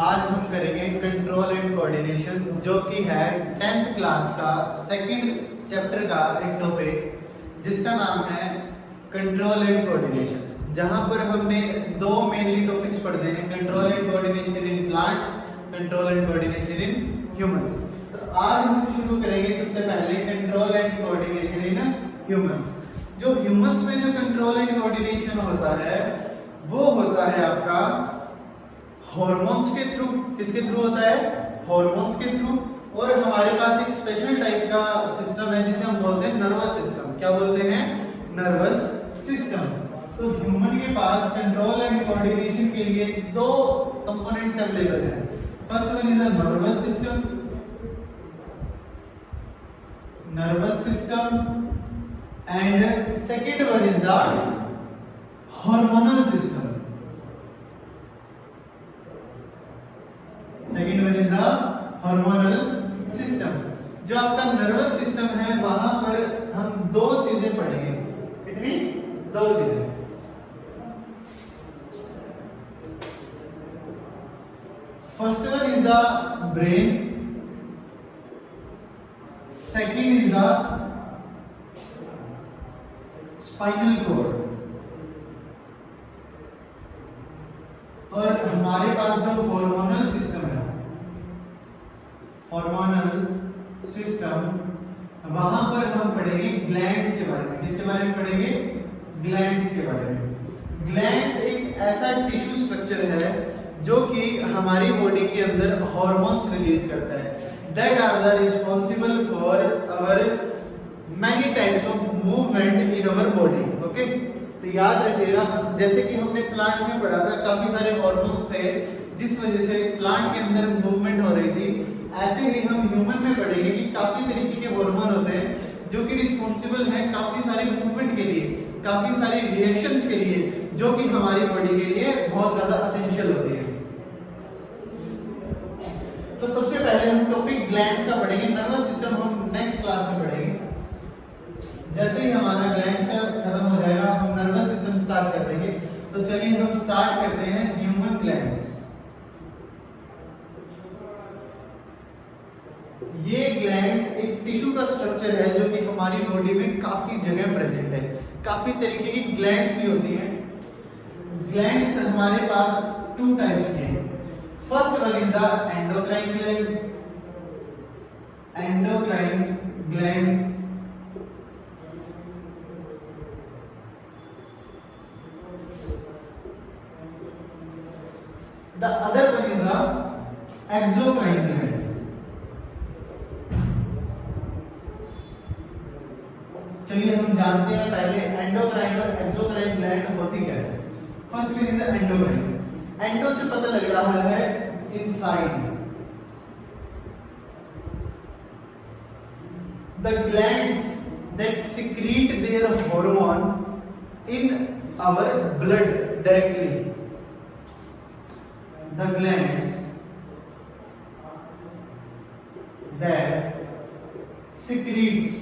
आज हम करेंगे कंट्रोल एंड कोऑर्डिनेशन, जो कि है 10th क्लास का सेकंड चैप्टर का एक टॉपिक जिसका नाम है कंट्रोल एंड कोऑर्डिनेशन। जहां पर हमने दो मेनली टॉपिक्स पढ़े हैं, control and coordination in plants, control and coordination in humans. तो आज हम शुरू करेंगे सबसे पहले control and coordination in humans. जो ह्यूमंस में जो कंट्रोल एंड कोऑर्डिनेशन होता है वो होता है आपका हॉर्मोन्स के थ्रू। किसके थ्रू होता है? हॉर्मोन्स के थ्रू। और हमारे पास एक स्पेशल टाइप का सिस्टम है जिसे हम बोलते हैं नर्वस सिस्टम। क्या बोलते हैं? Nervous system. तो ह्यूमन के पास कंट्रोल एंड कोऑर्डिनेशन के लिए दो कंपोनेंट्स अवेलेबल हैं। First one is a nervous system, nervous system, and second one is the hormonal system. Second one is the hormonal system. जो आपका नर्वस सिस्टम है वहां पर हम दो चीजें पढ़ेंगे। कितनी? दो चीजें। First one is the brain, second is the spinal cord. और हमारे पास जो हार्मोनल सिस्टम है, हार्मोनल सिस्टम, वहां पर हम पढ़ेंगे ग्लैंड्स के बारे में। किसके बारे में पढ़ेंगे? ग्लैंड्स के बारे में। ग्लैंड्स एक ऐसा टिश्यू स्ट्रक्चर है जो कि हमारी बॉडी के अंदर हार्मोन्स रिलीज करता है। That are the responsible for our many types of movement in our body. Okay, तो याद रखिएगा, जैसे कि हमने प्लांट्स में पढ़ा था काफी सारे हार्मोन्स थे जिस वजह से प्लांट के अंदर मूवमेंट हो रही थी। ऐसे ही हम ह्यूमन में पढ़ेंगे कि काफी तरीके के हार्मोन होते हैं जो कि रिस्पॉन्सिबल हैं काफी सारे मूवमेंट के लिए, काफी सारी रिएक्शंस के लिए, जो कि हमारी बॉडी के लिए बहुत ज्यादा एसेंशियल होती है। तो सबसे पहले हम टॉपिक ग्लैंड्स का पढ़ेंगे। नर्वस सिस्टम हम नेक्स्ट क्लास में पढ़ेंगे। जैसे ही हमारा ग्लैंड्स का खत्म हो जाएगा हम नर्वस सिस्टम स्टार्ट कर देंगे। तो चलिए हम स्टार्ट करते हैं ह्यूमन ग्लैंड्स। ये ग्लैंड्स एक टिश्यू का स्ट्रक्चर है जो कि हमारी बॉडी में काफी जगह प्रेजेंट है। काफी तरीके की ग्लैंड्स भी होती हैं। ग्लैंड्स हमारे पास टू टाइप्स के हैं। First one is the endocrine gland, endocrine gland. The other one is the exocrine gland. चलिए हम जानते हैं पहले एंडोक्राइन और एक्सोक्राइन ग्लैंड होती क्या है। First one is the endocrine. Endo से पता लग रहा है inside. The glands that secrete their hormone in our blood directly. The glands that secretes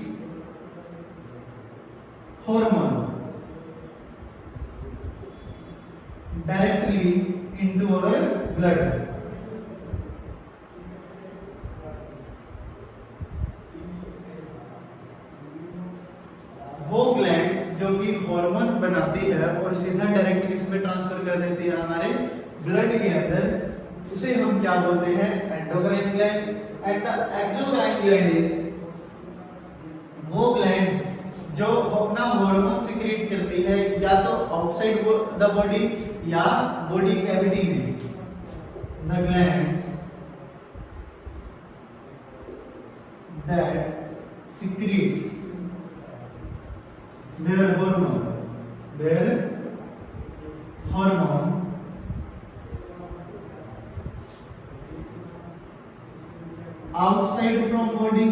hormone directly into our blood. वो ग्लैंड्स जो कि हार्मोन बनाती है और सीधा डायरेक्ट इसमें ट्रांसफर कर देती है हमारे ब्लड के अंदर, उसे हम क्या बोलते हैं? Endocrine gland. And the exocrine gland is वो ग्लैंड जो अपना हार्मोन सीक्रेट करती है या तो आउटसाइड द बॉडी या बॉडी कैविटी में। The glands that secrets their hormone outside from body,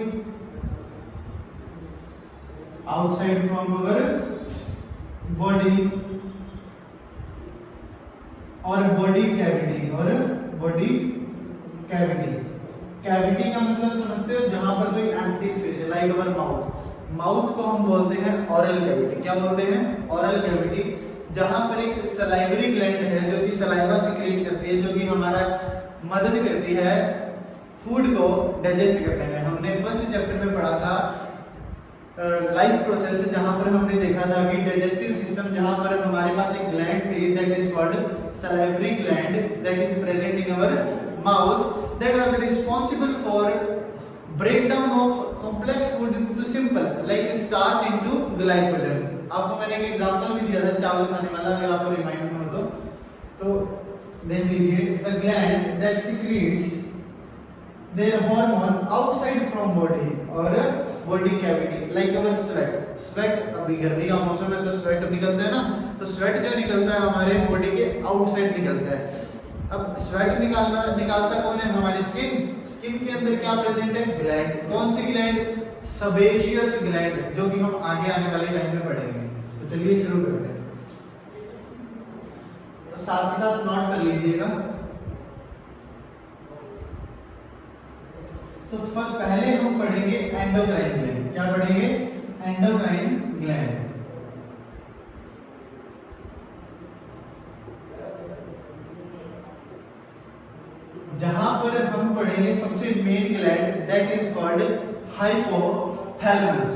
outside from our body और बॉडी कैविटी, और बॉडी कैविटी। कैविटी का मतलब समझते हो? जहां पर कोई एम्प्टी स्पेस है, लाइक अवर माउथ। माउथ को हम बोलते हैं ऑरल कैविटी। क्या बोलते हैं? Oral cavity. जहां पर एक सलाइवरी ग्लैंड है जो कि सलाइवा सिक्रीट करती है, जो कि हमारा मदद करती है फूड को डाइजेस्ट करने में। हमने फर्स्ट चैप्टर में पढ़ा था लाइफ प्रोसेस, जहां पर हमने देखा था कि डाइजेस्टिव सिस्टम, जहां पर हमारे पास एक ग्लैंड थी that is called salivary gland that is present in our mouth that are responsible for breakdown of complex food into simple like starch into glycogen. आपको मैंने एक एग्जांपल भी दिया था चावल खाने वाला, अगर आपको रिमाइंड में हो तो देख लीजिए। The gland that secretes their hormone outside from body और body cavity like our sweat. Sweat, अभी गर्मी का मौसम है तो स्वेट निकलता है ना, तो स्वेट जो निकलता है हमारे बॉडी के आउटसाइड निकलता है। अब स्वेट निकालता कौन है? हमारी स्किन। स्किन के अंदर क्या प्रेजेंट है? ग्लैंड। कौन सी ग्लैंड? सेबेशियस ग्लैंड, जो कि हम आगे आने वाले टाइम में पढ़ेंगे। तो चलिए शुरू करते हैं। तो साथ ही साथ नोट कर लीजिएगा। तो फर्स्ट पहले हम पढ़ेंगे एंडोक्राइन ग्लैंड। क्या पढ़ेंगे? Endocrine gland. जहां पर हम पढ़ेंगे सबसे main gland that is called hypothalamus.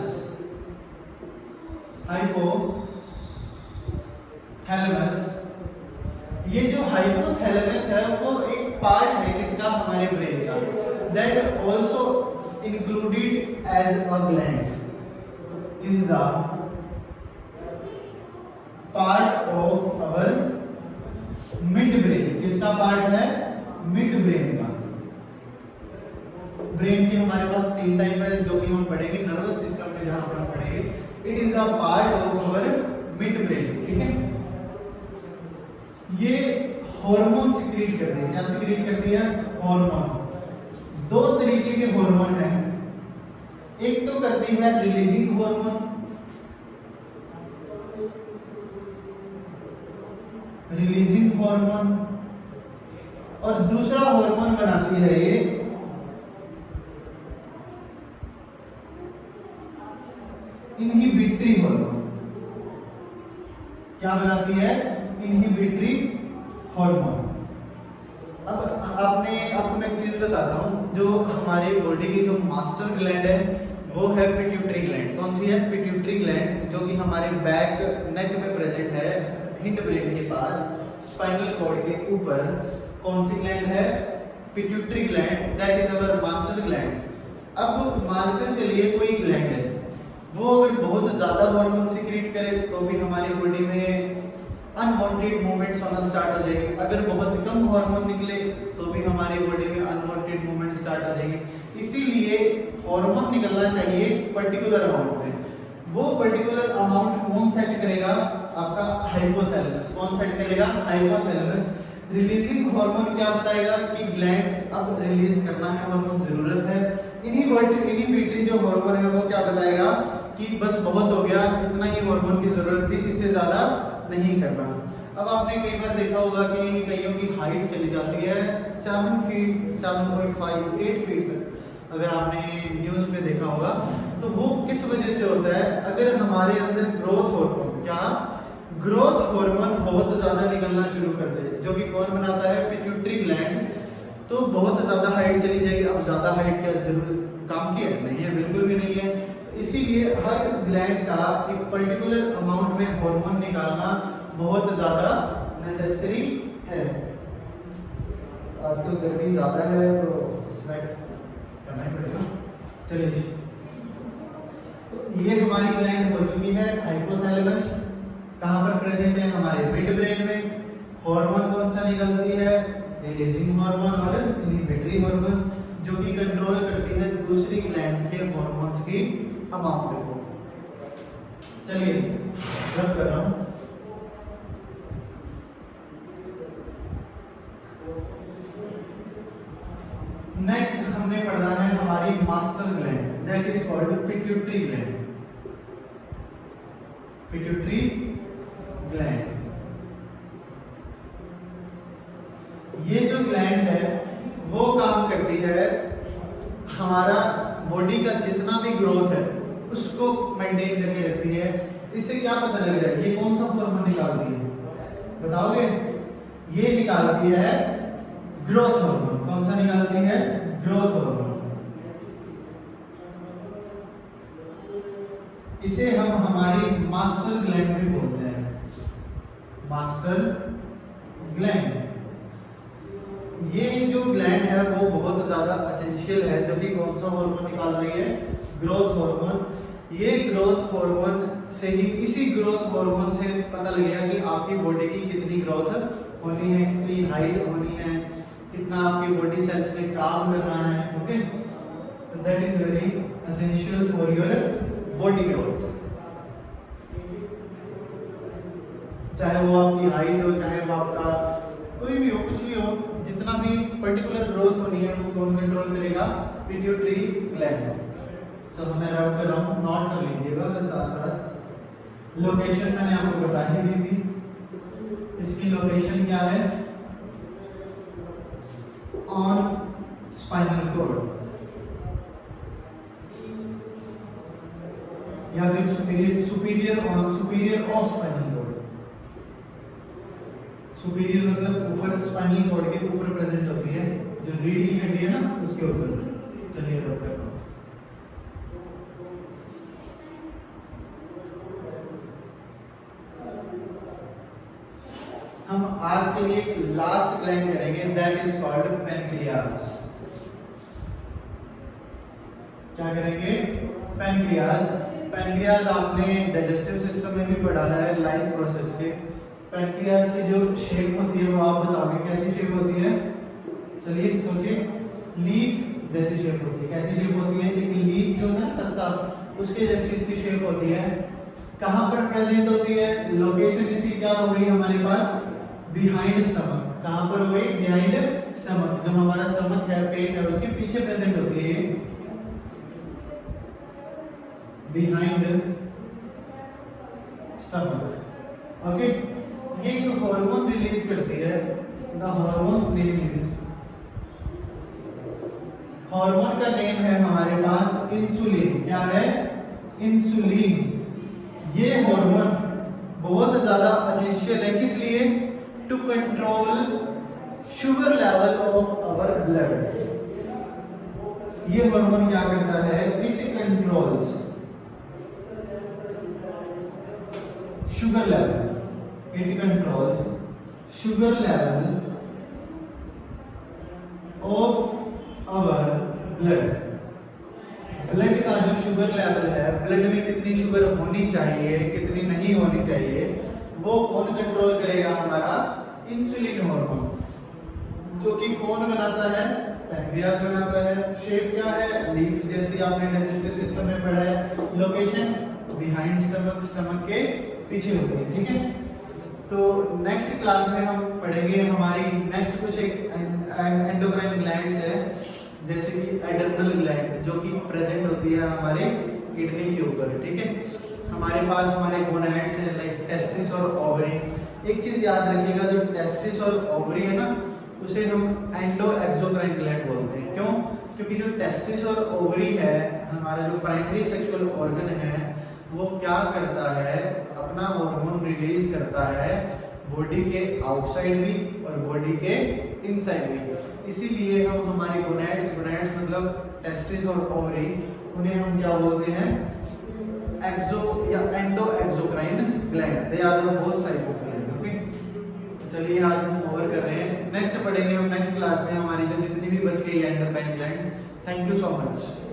Hypothalamus, ये जो हाइपोथैलेमस है वो एक पार्ट है किसका? हमारे ब्रेन का। That also included as a gland is the part of our mid brain. किसका पार्ट है? मिड ब्रेन का। ब्रेन के हमारे पास 3 टाइप है जो कि हम पढ़ेंगे नर्वस सिस्टम में, जहां पर हम पढ़ेंगे। It is the part of our mid brain. ठीक है, ये हार्मोन सिक्रीट करती है। क्या सिक्रीट करती है? हार्मोन। 2 तरीके के हार्मोन हैं। एक तो करती है रिलीजिंग हार्मोन, और दूसरा हार्मोन बनाती है ये इनहिबिटरी हार्मोन। क्या बनाती है? Inhibitory hormone. अब आपको मैं एक चीज बताता हूँ, जो हमारे बॉडी की जो मास्टर ग्लैंड है वो है पिट्यूटरी ग्लैंड। कौन सी है? पिट्यूटरी ग्लैंड, जो कि हमारे बैक नेक में प्रेजेंट है, हिंड ब्रेन के पास, स्पाइनल कॉर्ड के ऊपर। कौन सी ग्लैंड है? Pituitary gland, that is our master gland. अब मानकर चलिए कोई ग्लैंड है, वो अगर बहुत ज्यादा हार्मोन सिक्रीट करे तो भी हमारी बॉडी में अनवांटेड मूवमेंट्स होना स्टार्ट हो जाएगी। अगर बहुत कम हार्मोन निकले तो भी हमारी बॉडी में अनवांटेड मूवमेंट स्टार्ट हो जाएगी। इसीलिए हार्मोन निकलना चाहिए पर्टिकुलर अमाउंट में। वो पर्टिकुलर अमाउंट कौन सेट करेगा? आपका हाइपोथैलेमस। कौन सेट करेगा? हाइपोथैलेमस। रिलीजिंग हार्मोन क्या बताएगा कि ग्लैंड अब रिलीज करना है हार्मोन, जरूरत है। इनहिबिटरी जो हार्मोन है वो क्या बताएगा कि बस बहुत हो गया, इतना ही हार्मोन की जरूरत थी, इससे ज्यादा नहीं करना। अब आपने कई बार देखा होगा कि कईयों की हाइट चली जाती है 7 फीट, 7.5, 8 फीट तक। अगर आपने न्यूज में देखा होगा तो वो किस वजह से होता है? अगर हमारे अंदर ग्रोथ हार्मोन, क्या ग्रोथ हार्मोन बहुत ज्यादा निकलना शुरू कर दे, जो कि कौन बनाता है? Pituitary gland. तो बहुत ज्यादा हाइट चली जाएगी। अब ज्यादा हाइट क्या जरूरत काम की है? नहीं है, बिल्कुल भी नहीं है। इसीलिए हर ग्लैंड का एक पर्टिकुलर अमाउंट में हार्मोन निकालना बहुत ज्यादा नेसेसरी है। आजकल गर्मी ज्यादा है तो स्वेट करना ही पड़ेगा। चलिए, तो ये हमारी ग्लैंड हो चुकी है हाइपोथैलेमस। कहाँ पर प्रेजेंट है? हमारे मिड ब्रेन में। हार्मोन कौन सा निकलती है? रिलीजिंग हार्मोन और इनहिबिटरी हार्मोन, जो कि कंट्रोल करती है दूसरी ग्लैंड्स के हार्मोन्स की अमाउंट को। चलिए रब कर रहा हूं। नेक्स्ट हमने पढ़ना है हमारी master gland, that is called pituitary gland. Pituitary gland, ये जो ग्लैंड है वो काम करती है हमारा बॉडी का जितना भी ग्रोथ है उसको मेंटेन करके रखती है। इससे क्या पता लग रहा है? ये कौन सा हार्मोन निकालती है? बताओगे? ये निकालती है ग्रोथ हार्मोन। कौन सा निकालती है? Growth hormone. इसे हम हमारी मास्टर ग्लैंड भी बोलते हैं, मास्टर ग्लैंड। ये जो ग्लैंड है वो बहुत ज्यादा एसेंशियल है, जो कि कौन सा हार्मोन निकाल रही है? Growth hormone. ये ग्रोथ हार्मोन से ही, इसी ग्रोथ हार्मोन से पता लगेगा कि आपकी बॉडी की कितनी ग्रोथ होनी है, कितनी हाइट होनी है, कितना आपकी बॉडी सेल्स में काम करना है। ओके, तो that is very essential for your body growth. चाहे वो आपकी हाइट हो, चाहे वो आपका कोई भी हो, कुछ भी हो, जितना भी पर्टिकुलर ग्रोथ होनी है वो कौन कंट्रोल करेगा? Pituitary gland. तो मैं रब कर रहा हूँ, नोट कर लीजिएगा बस साथ साथ। लोकेशन मैंने आपको बता ही दी थी, इसकी लोकेशन क्या है? ऑन स्पाइनल कॉर्ड या फिर superior of spinal cord. Superior मतलब ऊपर, स्पाइनल कॉर्ड के ऊपर प्रेजेंट होती है, जो रीढ़ की हड्डी है ना उसके ऊपर। चलिए रब कर रहा हूं। हम आज के लिए लास्ट ग्लैंड करेंगे, दैट इज कॉल्ड पैनक्रियाज। क्या करेंगे? पैनक्रियाज। पैनक्रियाज आपने डाइजेस्टिव सिस्टम में भी पढ़ा है, लाइफ प्रोसेस के। पैनक्रियाज की जो शेप होती है वो आप बताओगे कैसी शेप होती है? चलिए सोचिए, लीफ जैसी शेप होती है। कैसी शेप होती है? एक लीफ जो है पत्ता, उसके जैसी इसकी शेप होती है। कहां पर प्रेजेंट होती है? लोकेशन इसकी क्या हो गई हमारे पास? Behind stomach. कहां पर हो गई? Behind stomach. जो हमारा स्टमक है, पेट है, उसके पीछे प्रेजेंट होती है, बिहाइंड स्टमक। ओके, ये एक हार्मोन रिलीज करती है, the hormone name is, hormone का नेम है हमारे पास इंसुलिन। क्या है? इंसुलिन। ये हार्मोन बहुत ज्यादा एसेंशियल है, किस लिए? To control sugar level of our blood. ये हार्मोन क्या करता है? It controls sugar level, it controls sugar level of our blood. Blood का जो शुगर लेवल है, ब्लड में कितनी शुगर होनी चाहिए, कितनी नहीं होनी चाहिए, वो कौन कंट्रोल करेगा? हमारा इंसुलिन हार्मोन, जो कि कौन बनाता है? पैनक्रियाज बनाता है। शेप क्या है? लीफ जैसी, आपने डाइजेस्टिव सिस्टम में पढ़ा है। लोकेशन बिहाइंड स्टमक, स्टमक के पीछे होती है। ठीक है, तो नेक्स्ट क्लास में हम पढ़ेंगे हमारी नेक्स्ट कुछ एक एंडोक्राइन ग्लैंड्स है, जैसे कि एड्रेनल ग्लैंड, जो कि प्रेजेंट होती है हमारे किडनी के ऊपर। ठीक है, हमारे पास हमारे गोनैड्स हैं, लाइक टेस्टिस और ओवरी। एक चीज याद रखिएगा, जो टेस्टिस और ओवरी है ना, उसे हम एंडो एक्सोक्राइन ग्लैंड बोलते हैं। क्यों? क्योंकि जो टेस्टिस और ओवरी है, हमारा जो प्राइमरी सेक्सुअल ऑर्गन है, वो क्या करता है? अपना हार्मोन रिलीज करता है बॉडी के आउटसाइड भी और बॉडी के इनसाइड भी। इसीलिए हम हमारे गोनैड्स मतलब टेस्टिस और ओवरी, उन्हें हम क्या बोलते हैं? एक्सो या endo exocrine gland. They are both type of gland. Okay, चलिए आज हम ओवर कर रहे हैं, नेक्स्ट पढ़ेंगे हम नेक्स्ट क्लास में हमारी जो जितनी भी बच गई है endocrine glands. Thank you so much.